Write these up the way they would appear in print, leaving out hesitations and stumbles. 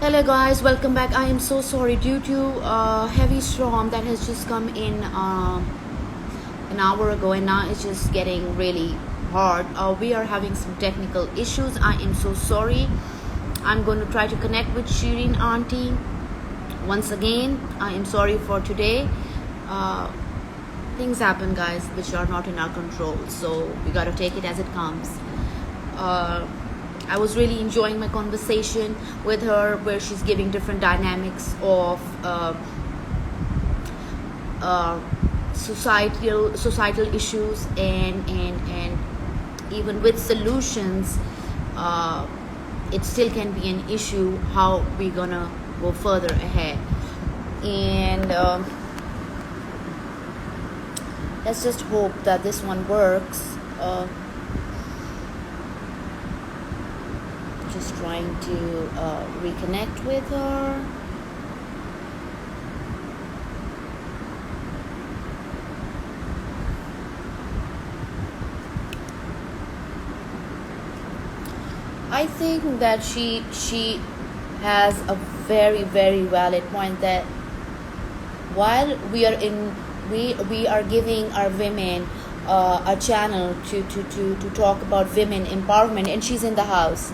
Hello guys, welcome back. I am so sorry due to a heavy storm that has just come in an hour ago, and now it's just getting really hard. We are having some technical issues. I am so sorry. I'm going to try to connect with Shireen Auntie once again. I am sorry for today. Uh, Things happen, guys, which are not in our control, so we got to take it as it comes. uh, I was really enjoying my conversation with her, where she's giving different dynamics of uh, societal issues, and even with solutions, uh, it still can be an issue how we're gonna go further ahead. And let's just hope that this one works. Just trying to reconnect with her. I think that she has a very valid point, that while we are giving our women a channel to talk about women empowerment, and she's in the house.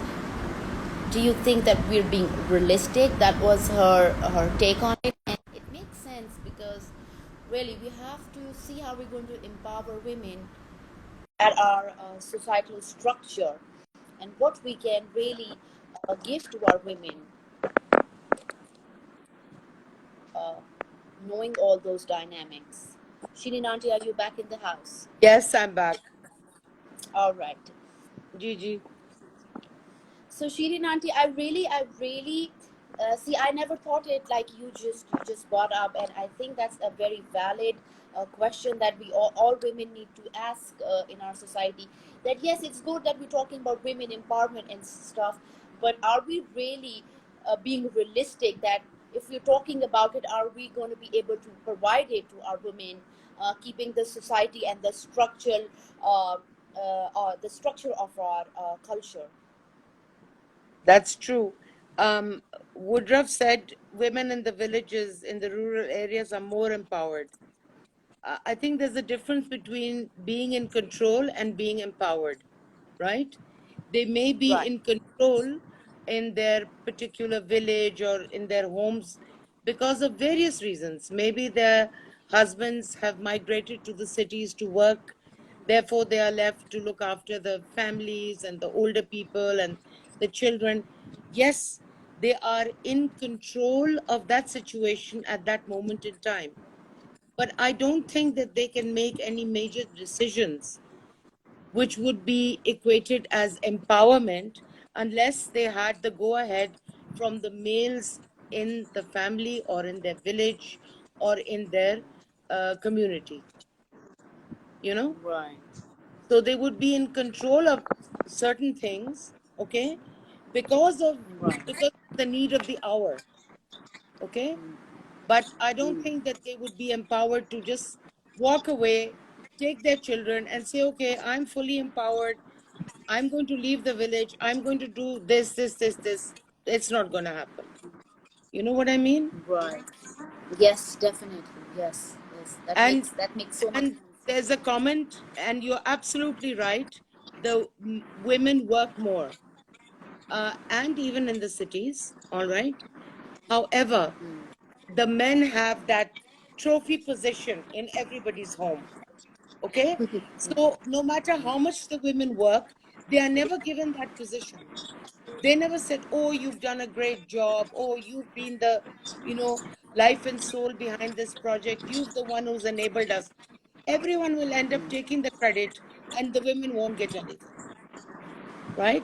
Do you think that we're being realistic? That was her take on it, and it makes sense, because really we have to see how we're going to empower women at our societal structure, and what we can really give to our women, uh, knowing all those dynamics. Shirin Auntie, are you back in the house? Yes, I'm back. All right. Gigi. So Shirin Auntie, I really see. I never thought it like you just brought up, and I think that's a very valid question that we all women need to ask in our society. That yes, it's good that we're talking about women empowerment and stuff, but are we really being realistic? That if we're talking about it, are we going to be able to provide it to our women, keeping the society and uh, the structure of our culture? That's true. Woodruff said women in the villages, in the rural areas, are more empowered. I think there's a difference between being in control and being empowered, right? They may be Right. in control in their particular village or in their homes because of various reasons. Maybe their husbands have migrated to the cities to work, therefore, they are left to look after the families and the older people and the children. Yes, they are in control of that situation at that moment in time. But I don't think that they can make any major decisions which would be equated as empowerment unless they had the go ahead from the males in the family or in their village or in their community, you know? Right. So they would be in control of certain things, okay, because of Right. the need of the hour, okay. But I don't think that they would be empowered to just walk away, take their children, and say, okay, I'm fully empowered. I'm going to leave the village. I'm going to do this. It's not going to happen. You know what I mean? Right. Yes, definitely. Yes. Yes. And That makes so much and sense. there's a comment, and you're absolutely right. The women work more, and even in the cities. All right. However, the men have that trophy position in everybody's home. Okay. So no matter how much the women work, they are never given that position. They never said, oh, you've done a great job. Oh, you've been the, you know, life and soul behind this project. You've the one who's enabled us. Everyone will end up taking the credit and the women won't get anything, right?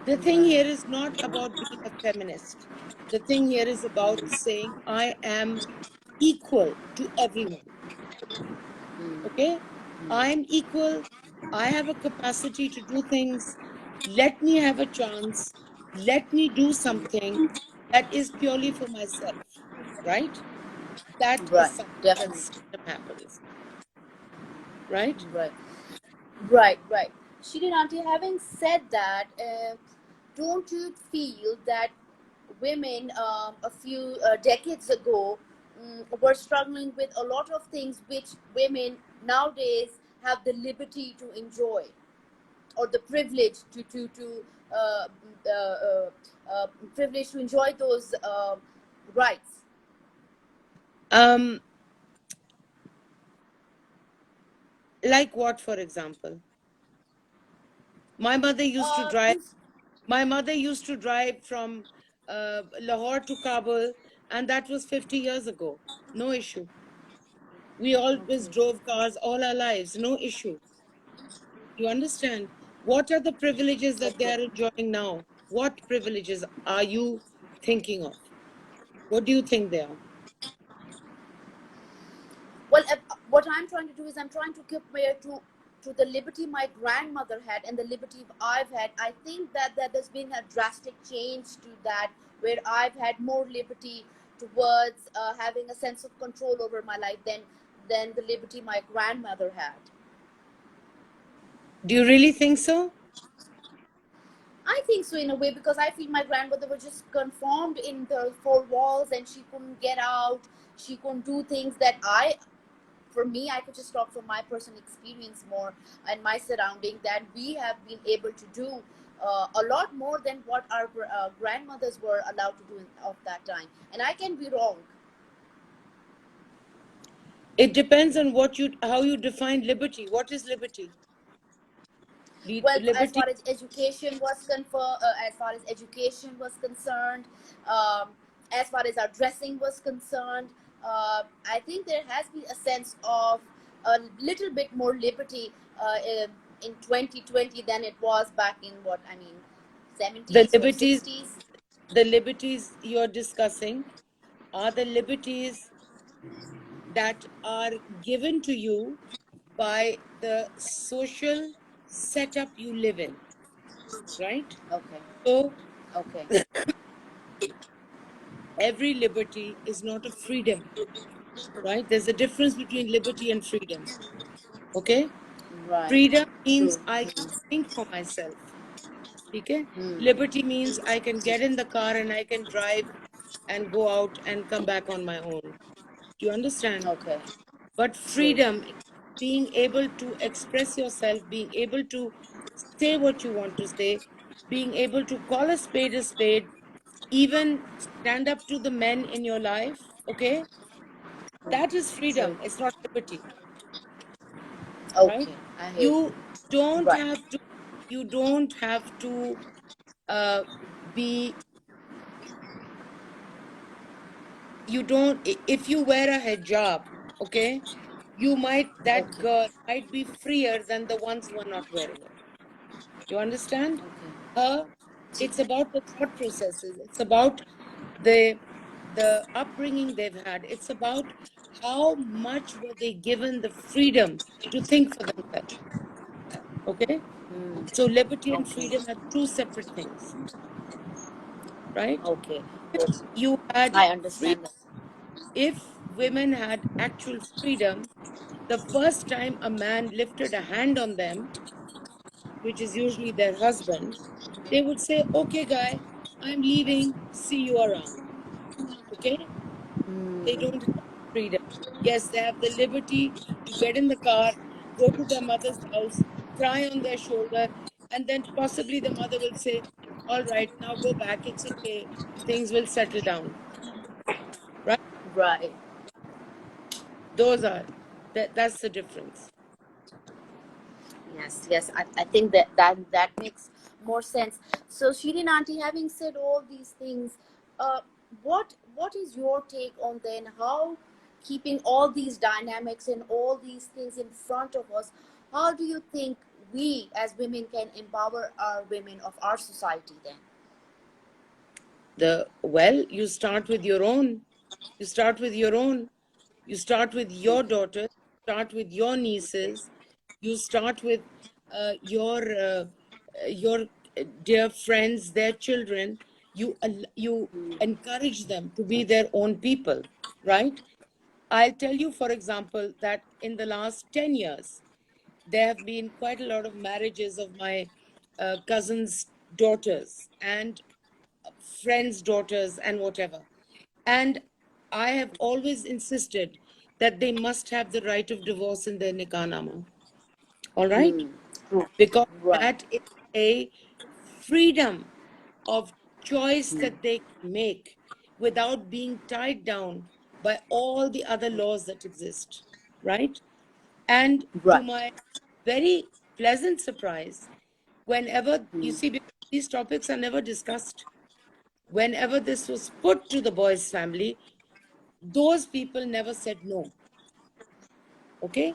The thing here Right. is not about being a feminist. The thing here is about saying, I am equal to everyone. Okay? I am equal. I have a capacity to do things. Let me have a chance. Let me do something that is purely for myself. Right? That is Right. something that Definitely. seldom happens. Right? Right. Right. Shirin Auntie, having said that, don't you feel that women a few decades ago were struggling with a lot of things which women nowadays have the liberty to enjoy, or the privilege to uh, uh, uh, uh, privilege to enjoy those rights. Um, like what, for example? My mother used to drive. In, My mother used to drive from Lahore to Kabul, and that was 50 years ago. No issue. We always okay. drove cars all our lives. No issue. You understand? What are the privileges that they Okay. are enjoying now? What privileges are you thinking of? What do you think they are? Well, what I'm trying to do is I'm trying to compare to the liberty my grandmother had and the liberty I've had. I think that there's been a drastic change to that, where I've had more liberty towards having a sense of control over my life than the liberty my grandmother had. Do you really think so? I think so in a way, because I feel my grandmother was just conformed in the four walls and she couldn't get out. She couldn't do things that for me, I could just talk from my personal experience more and my surrounding, that we have been able to do a lot more than what our grandmothers were allowed to do of that time. And I can be wrong. It depends on how you define liberty. What is liberty? Well, Liberty. as far as education was concerned, um, as far as our dressing was concerned, I think there has been a sense of a little bit more liberty in 2020 than it was back in, what I mean, The 70s or liberties, 60s. the liberties you're discussing are the liberties that are given to you by the social setup you live in, right? Okay. So Okay. every liberty is not a freedom, right? There's a difference between liberty and freedom. Okay? Right. Freedom means True. I can think for myself. Okay? Hmm. Liberty means I can get in the car and I can drive and go out and come back on my own. Do you understand? Okay. But True. freedom is being able to express yourself, being able to say what you want to say, being able to call a spade, even stand up to the men in your life. Okay? That is True. freedom. It's not liberty, right? Okay. I hear you. You don't Right. have to, you don't have to uh, be, you don't, if you wear a hijab, okay, that Okay. girl might be freer than the ones who are not wearing it. You understand? Okay. Her, it's about the thought processes. It's about the upbringing they've had. It's about how much were they given the freedom to think for themselves. Okay? Hmm. So liberty and Okay. freedom are two separate things, right? Okay. If you had I free, understand that. if women had actual freedom, the first time a man lifted a hand on them, which is usually their husband, they would say, "Okay, guy, I'm leaving. See you around." Okay? They Hmm. don't have freedom. Yes, they have the liberty to get in the car, go to their mother's house, cry on their shoulder, and then possibly the mother will say, "All right, now go back. It's okay. Things will settle down." Right? Right. Those are that's the difference. Yes. Yes. I think that makes more sense. So, Shirin Auntie, having said all these things, uh, what is your take on then how, keeping all these dynamics and all these things in front of us, how do you think we as women can empower our women of our society then? You start with your own. You start with your own. You start with your Okay. daughters, start with your nieces, you start with your dear friends, their children. You encourage them to be their own people, right? I'll tell you, for example, that in the last 10 years, there have been quite a lot of marriages of my cousins' daughters, and friends' daughters and whatever. And I have always insisted that they must have the right of divorce in their nikah. All right? Because Right. that is a freedom of choice that they can make without being tied down by all the other laws that exist, right? And to Right. my very pleasant surprise, whenever you see, because these topics are never discussed, whenever this was put to the boys' family, those people never said no. Okay?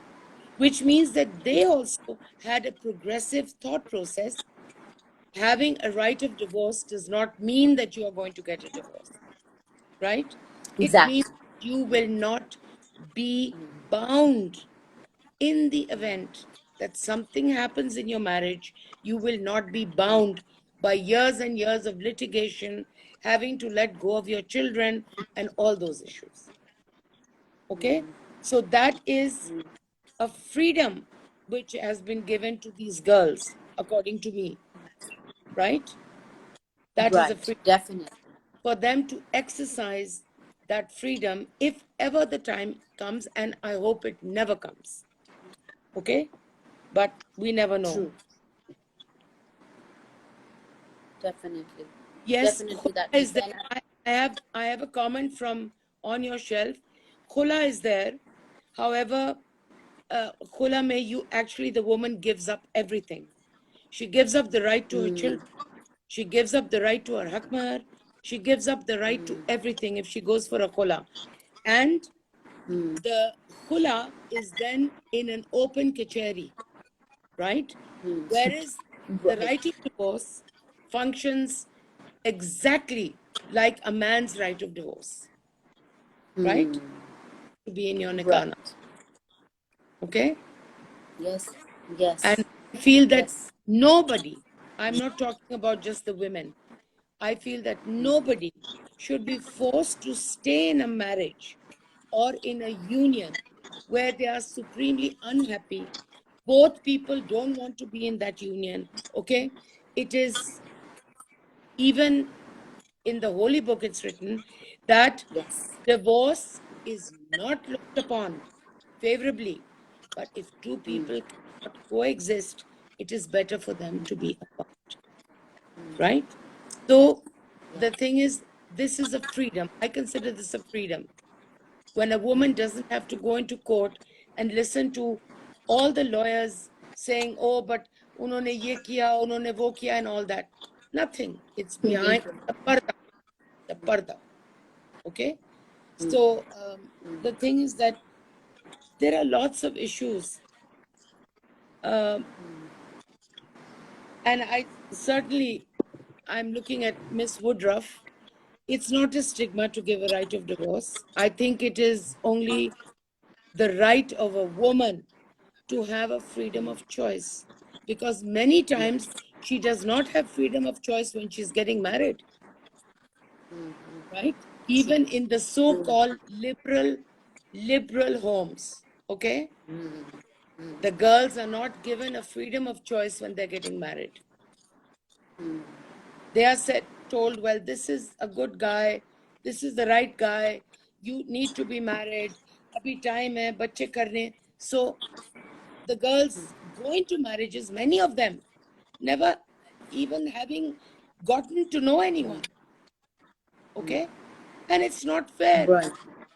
Which means that they also had a progressive thought process. Having a right of divorce does not mean that you are going to get a divorce, right? It Exactly. means you will not be bound in the event that something happens in your marriage. You will not be bound by years and years of litigation, having to let go of your children and all those issues. Okay? So that is a freedom which has been given to these girls, according to me, right? That is a Right. freedom Definitely. for them to exercise that freedom if ever the time comes, and I hope it never comes. Okay? But we never know. True. Definitely. Yes, Definitely Khula that is makes there. sense. I have a comment from on your shelf. Khula is there. However, Khula may you actually the woman gives up everything. She gives up the right to her children. She gives up the right to her hakmar. She gives up the right to everything if she goes for a khula. And the khula is then in an open kacheri, right? Whereas the Right. right of divorce functions exactly like a man's right of divorce, right? To be in your Right. nikana. Okay? Yes. Yes. And I feel that Yes. nobody, I'm not talking about just the women, I feel that nobody should be forced to stay in a marriage or in a union where they are supremely unhappy. Both people don't want to be in that union. Okay? It is even in the holy book, it's written that Yes. divorce is not looked upon favorably. But if two people cannot coexist, it is better for them to be apart, right? So the thing is, this is a freedom. I consider this a freedom. When a woman doesn't have to go into court and listen to all the lawyers saying, oh, but unhone ye kiya, unhone wo kiya, and all that. Nothing. It's behind the parda. The parda. Okay? So the thing is that there are lots of issues. Um, and I'm looking at Miss Woodruff. It's not a stigma to give a right of divorce. I think it is only the right of a woman to have a freedom of choice, because many times she does not have freedom of choice when she's getting married, right? Even in the so-called liberal homes, okay? The girls are not given a freedom of choice when they're getting married. They are told, well, this is a good guy, this is the right guy, you need to be married, abhi time hai, bacche karne. So the girls go into marriages, many of them never even having gotten to know anyone. Okay? And it's not fair. Right.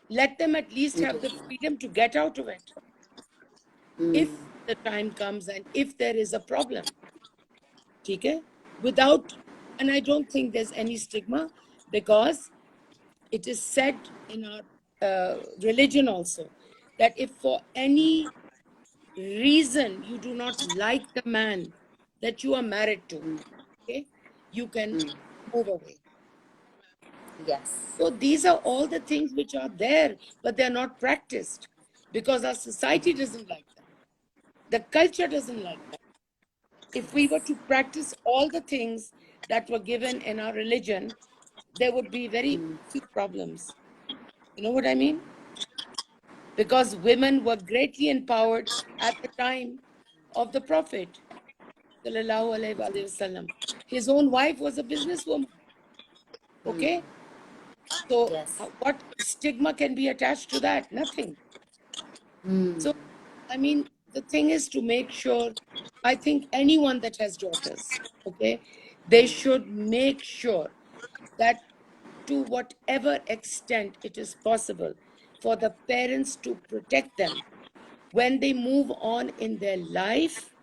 Let them at least have the freedom to get out of it if the time comes and if there is a problem. Okay? Without, and I don't think there's any stigma, because it is said in our religion also that if for any reason you do not like the man that you are married to, okay, you can move away. Yes. So these are all the things which are there, but they're not practiced because our society doesn't like them. The culture doesn't like them. If we were to practice all the things that were given in our religion, there would be very few problems. You know what I mean? Because women were greatly empowered at the time of the Prophet. Sallallahu Alaihi Wasallam. His own wife was a businesswoman. Okay? So, Yes. what stigma can be attached to that? Nothing. So, I mean, the thing is to make sure, I think anyone that has daughters, okay, they should make sure that to whatever extent it is possible for the parents to protect them when they move on in their life,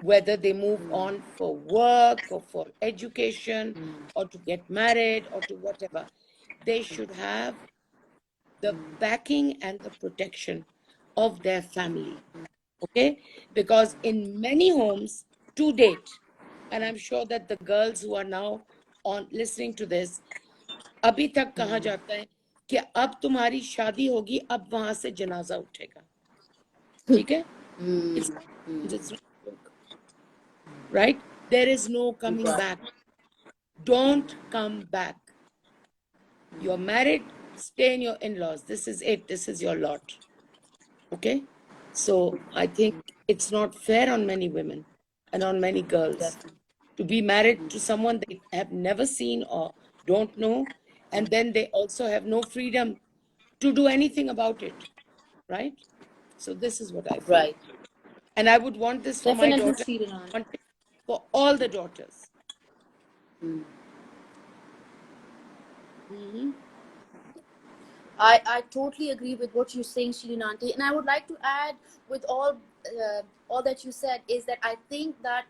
whether they move on for work or for education or to get married or to whatever, they should have the backing and the protection of their family. Okay? Because in many homes to date, and I'm sure that the girls who are now on listening to this, अभी तक कहा जाता है कि अब तुम्हारी शादी होगी, अब वहां से जनाजा उठेगा. ठीक है? It's not a joke. Right? There is no coming back. Don't come back. You're married, stay in your in-laws. This is it. This is your lot. Okay? So I think it's not fair on many women and on many girls to be married to someone they have never seen or don't know, and then they also have no freedom to do anything about it. Right? So this is what I feel. Right. And I would want this for my Definitely, daughter, Sriran. want it for all the daughters. I totally agree with what you're saying, Shilinanti, and I would like to add with all that you said is that I think that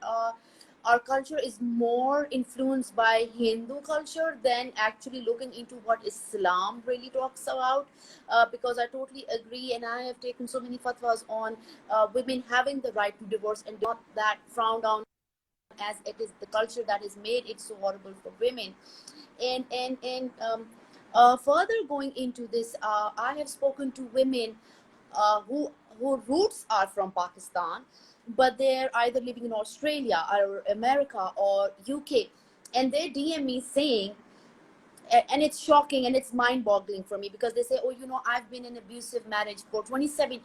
our culture is more influenced by Hindu culture than actually looking into what Islam really talks about. Because I totally agree, and I have taken so many fatwas on women having the right to divorce and not that frowned on as it is the culture that has made it so horrible for women. And further going into this, I have spoken to women who roots are from Pakistan, but they're either living in Australia or America or UK, and they DM me saying, and it's shocking and it's mind-boggling for me, because they say, oh, I've been in abusive marriage for 27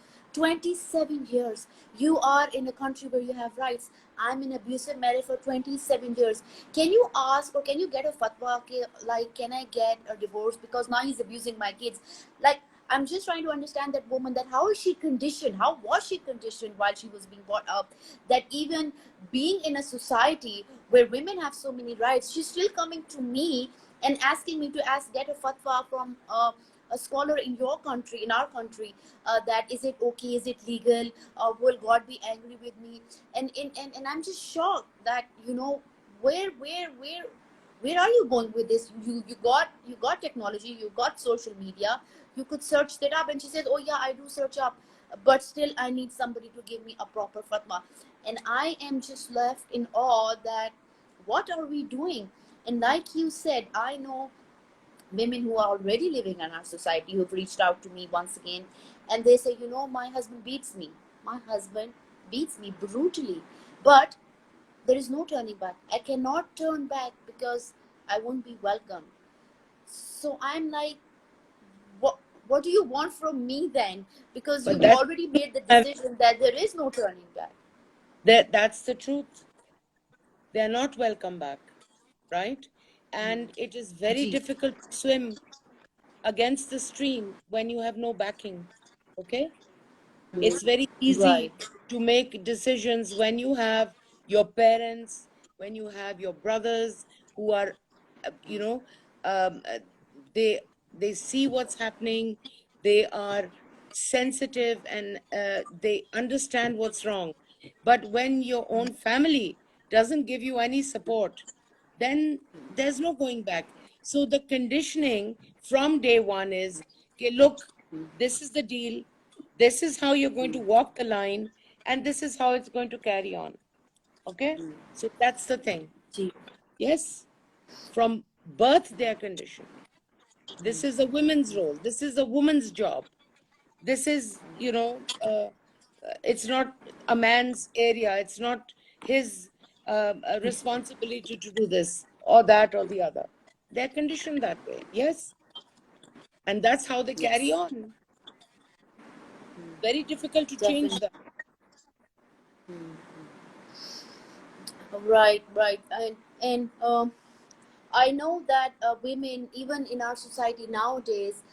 years. You are in a country where you have rights. I'm in abusive marriage for 27 years. Can you ask, or can you get a fatwa, okay, like, can I get a divorce because now he's abusing my kids? Like, I'm just trying to understand that woman, that how is she conditioned, how was she conditioned while she was being brought up, that even being in a society where women have so many rights, she's still coming to me and asking me to get a fatwa from a scholar in your country, in our country, that is it okay, is it legal, will God be angry with me? And I'm just shocked that, where are you going with this? You got technology, you got social media, you could search that up. And she says, oh yeah, I do search up, but still I need somebody to give me a proper fatwa. And I am just left in awe that what are we doing? And like you said, I know women who are already living in our society who've reached out to me once again, and they say, my husband beats me. My husband beats me brutally, but there is no turning back. I cannot turn back because I won't be welcome. So I'm like, what do you want from me then? Because But you've that's already made the decision that there is no turning back. that's the truth. They're not welcome back, right? And it is very Gee. difficult to swim against the stream when you have no backing. Okay? It's very easy Right. to make decisions when you have your parents, when you have your brothers who are, you know, um, uh, they they see what's happening, they are sensitive, and they understand what's wrong. But when your own family doesn't give you any support, then there's no going back. So the conditioning from day one is, okay, look, this is the deal, this is how you're going to walk the line, and this is how it's going to carry on. Okay? So that's the thing. Gee. Yes? From birth, they are conditioned. This is a woman's role. This is a woman's job. This is, it's not a man's area. It's not his responsibility to do this or that or the other. They're conditioned that way. Yes? And that's how they carry Yes. on. Very difficult to change Definitely. that. Right. And I know that women, even in our society nowadays,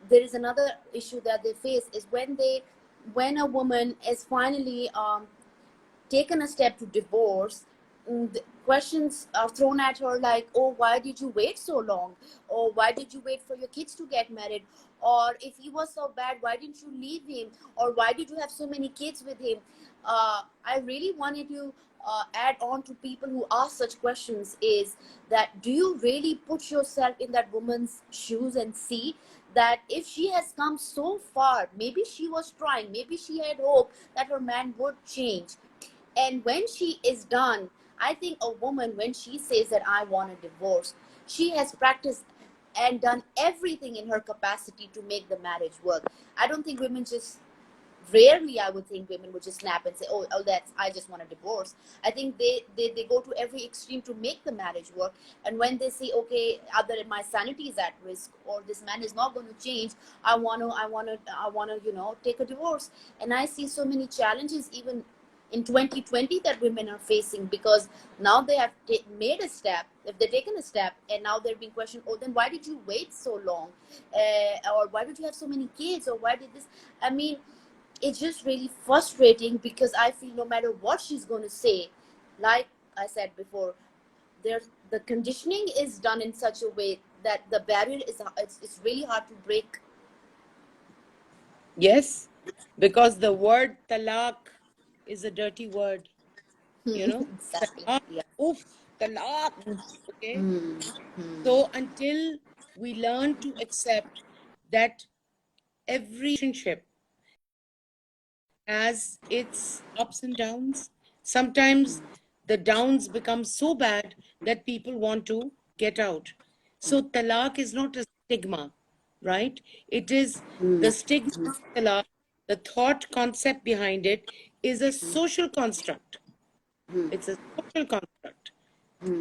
there is another issue that they face is when a woman is finally taken a step to divorce, the questions are thrown at her like, oh, why did you wait so long? Or why did you wait for your kids to get married? Or if he was so bad, why didn't you leave him? Or why did you have so many kids with him? I really wanted to add on to people who ask such questions is that do you really put yourself in that woman's shoes and see that if she has come so far, maybe she was trying, maybe she had hope that her man would change, and when she is done, I think a woman, when she says that I want a divorce, she has practiced and done everything in her capacity to make the marriage work. I don't think women just, rarely I would think women would just snap and say, oh, that's, I just want a divorce. I think they go to every extreme to make the marriage work. And when they say, okay, either my sanity is at risk or this man is not going to change, I want to, take a divorce. And I see so many challenges even in 2020 that women are facing, because now they have made a step, if they've taken a step, and now they're being questioned, oh, then why did you wait so long, or why did you have so many kids, or why did this, I mean, it's just really frustrating, because I feel no matter what she's going to say, like I said before, there, the conditioning is done in such a way that the barrier is, it's really hard to break. Yes, because the word talaq is a dirty word, you know. Exactly. Talaq, Yeah. oof, talaq. Okay. Hmm. So until we learn to accept that every relationship has its ups and downs, sometimes the downs become so bad that people want to get out. So talaq is not a stigma, right? It is the stigma of talaq, the thought concept behind it is a social construct. It's a social construct.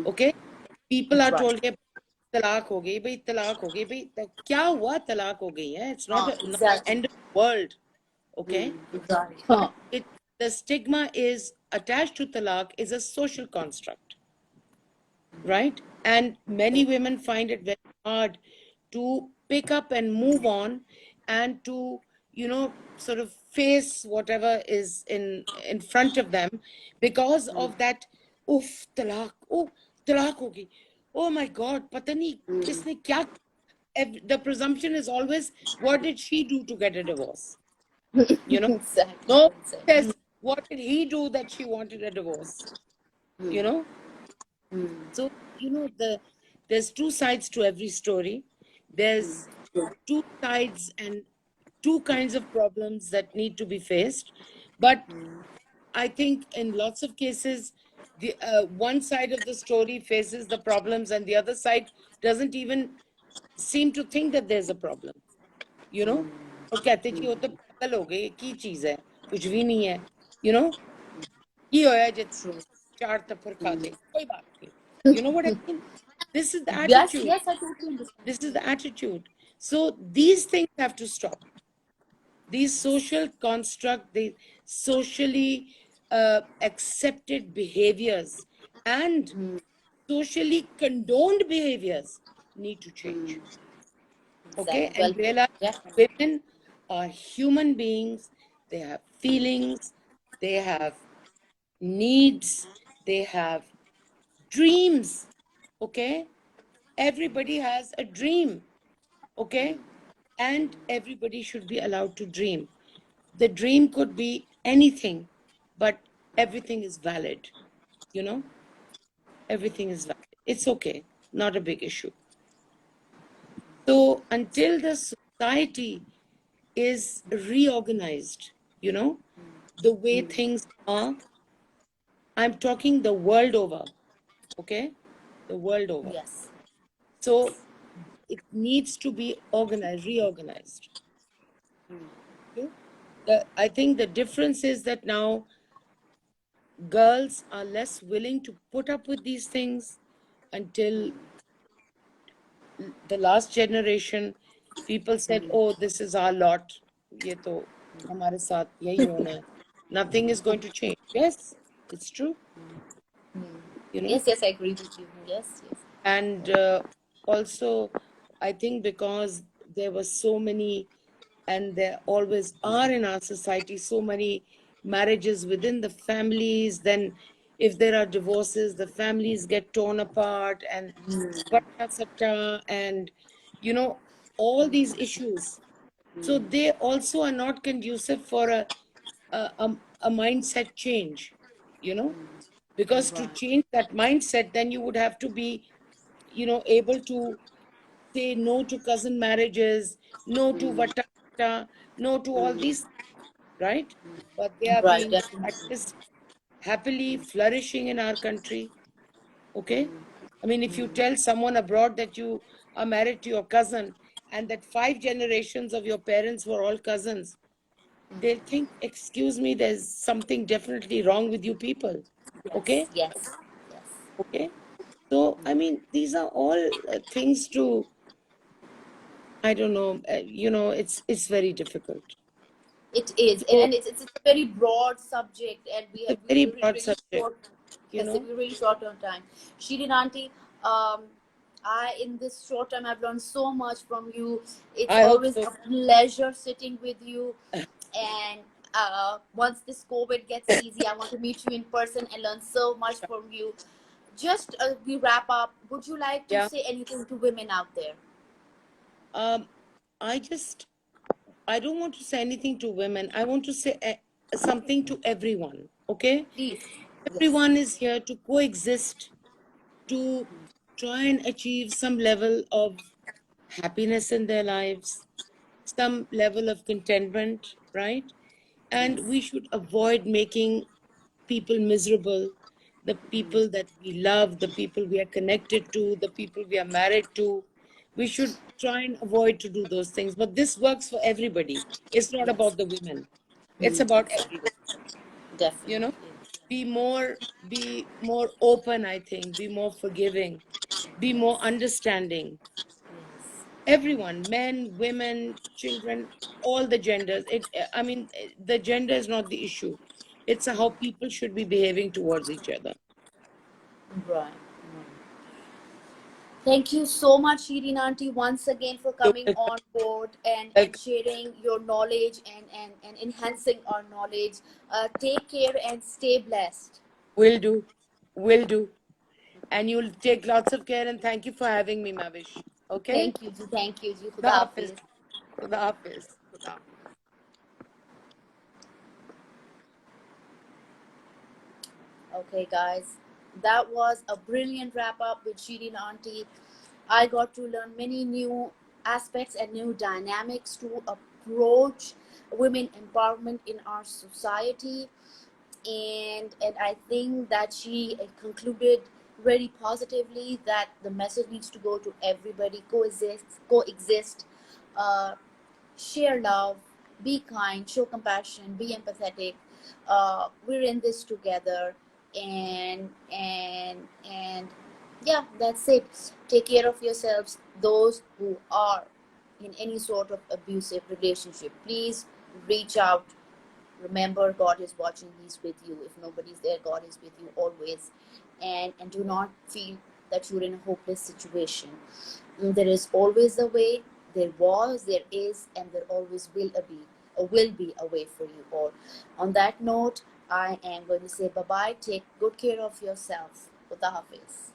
Okay? People are Right. told कि तलाक हो गई भाई तलाक हो गई भाई क्या हुआ तलाक हो गई है it's not the Exactly. end of the world. Okay, Exactly. but it the stigma is attached to talaq is a social construct, right? And many women find it very hard to pick up and move on and to, sort of face whatever is in front of them because of that. Oof, talaq, oh, talaq ho gayi, oh my god, pata nahi kisne kya. The presumption is always, what did she do to get a divorce? you know Exactly. no Exactly. says, what did he do that she wanted a divorce? you know so there's two sides to every story. There's two sides and two kinds of problems that need to be faced. But I think in lots of cases, the one side of the story faces the problems and the other side doesn't even seem to think that there's a problem. you know और कहते जी वो तो पागल हो गए की चीज है कुछ भी नहीं है you know की होया जे True. चार थप्पड़ खा ले कोई बात नहीं. You know what I mean? This is the Yes. attitude. Yes. I totally understand. This is the attitude. So these things have to stop. These social construct, the socially accepted behaviors and socially condoned behaviors need to change. Okay, Exactly. Well and put. realize Yeah. women are human beings. They have feelings, they have needs, they have dreams. Okay, everybody has a dream. Okay, and everybody should be allowed to dream. The dream could be anything, but everything is valid. you know Everything is valid. It's okay, not a big issue. So until the society is reorganized, the way things are, I'm talking the world over. Okay, the world over. Yes. So it needs to be organized, reorganized. Okay? I think the difference is that now girls are less willing to put up with these things. Until the last generation, people said, oh, this is our lot. ये तो हमारे साथ यही होना है. Nothing is going to change. Yes, it's true. You know. Yes. Yes. I agree with you. Yes. Yes. And also, I think because there were so many, and there always are in our society, so many marriages within the families, then if there are divorces, the families get torn apart, and vatta satta, and you know, all these issues. So they also are not conducive for a mindset change, you know, because to Right. change that mindset, then you would have to be, able to say no to cousin marriages, no to vatta, no to all these, right? But they are Right, being definitely. practiced happily, flourishing in our country. Okay. I mean, if you tell someone abroad that you are married to your cousin and that 5 generations of your parents were all cousins, they'll think, excuse me, there's something definitely wrong with you people. Yes, Okay. yes, yes. Okay. So, I mean, these are all things to, I don't know, it's very difficult. It is, So, and it's a very broad subject, and we it's have a very we're broad really subject, short. you Yes, know. we're really short on time. Shirin auntie, I in this short time I've learned so much from you. It's I hope always so. a pleasure sitting with you, and once this COVID gets easy, I want to meet you in person and learn so much from you. Just we wrap up. Would you like to Yeah. say anything to women out there? Um, I just, I don't want to say anything to women. I want to say something to everyone. Okay. Please. Yes. Everyone is here to coexist, to try and achieve some level of happiness in their lives, some level of contentment, right? And we should avoid making people miserable, the people that we love, the people we are connected to, the people we are married to. We should try and avoid to do those things. But this works for everybody. It's not Yes. about the women. It's about everyone. You know, Definitely. be more be more open, I think, be more forgiving, be more understanding. Yes. Everyone, men, women, children, all the genders. I mean, the gender is not the issue. It's how people should be behaving towards each other. Right. Thank you so much, Shirin Auntie, once again for You're coming on board and welcome. sharing your knowledge and enhancing our knowledge. Take care and stay blessed. Will do. Will do. And you'll take lots of care, and thank you for having me, Mavish. Okay? Thank you, Ji. Thank you, Ji. The Khuda office. Hafiz. The office. Okay, guys, that was a brilliant wrap up with Shirin Auntie. I got to learn many new aspects and new dynamics to approach women empowerment in our society, and I think that she concluded very positively that the message needs to go to everybody. Coexist, uh, share love, be kind, show compassion, be empathetic. We're in this together, and yeah, that's it. Take care of yourselves. Those who are in any sort of abusive relationship, please reach out. Remember, God is watching. He's with you. If nobody's there, God is with you always. And do not feel that you're in a hopeless situation. There is always a way. There was, there is, and there always will be a way for you all. On that note, I am going to say bye bye. Take good care of yourself. Khuda Hafiz.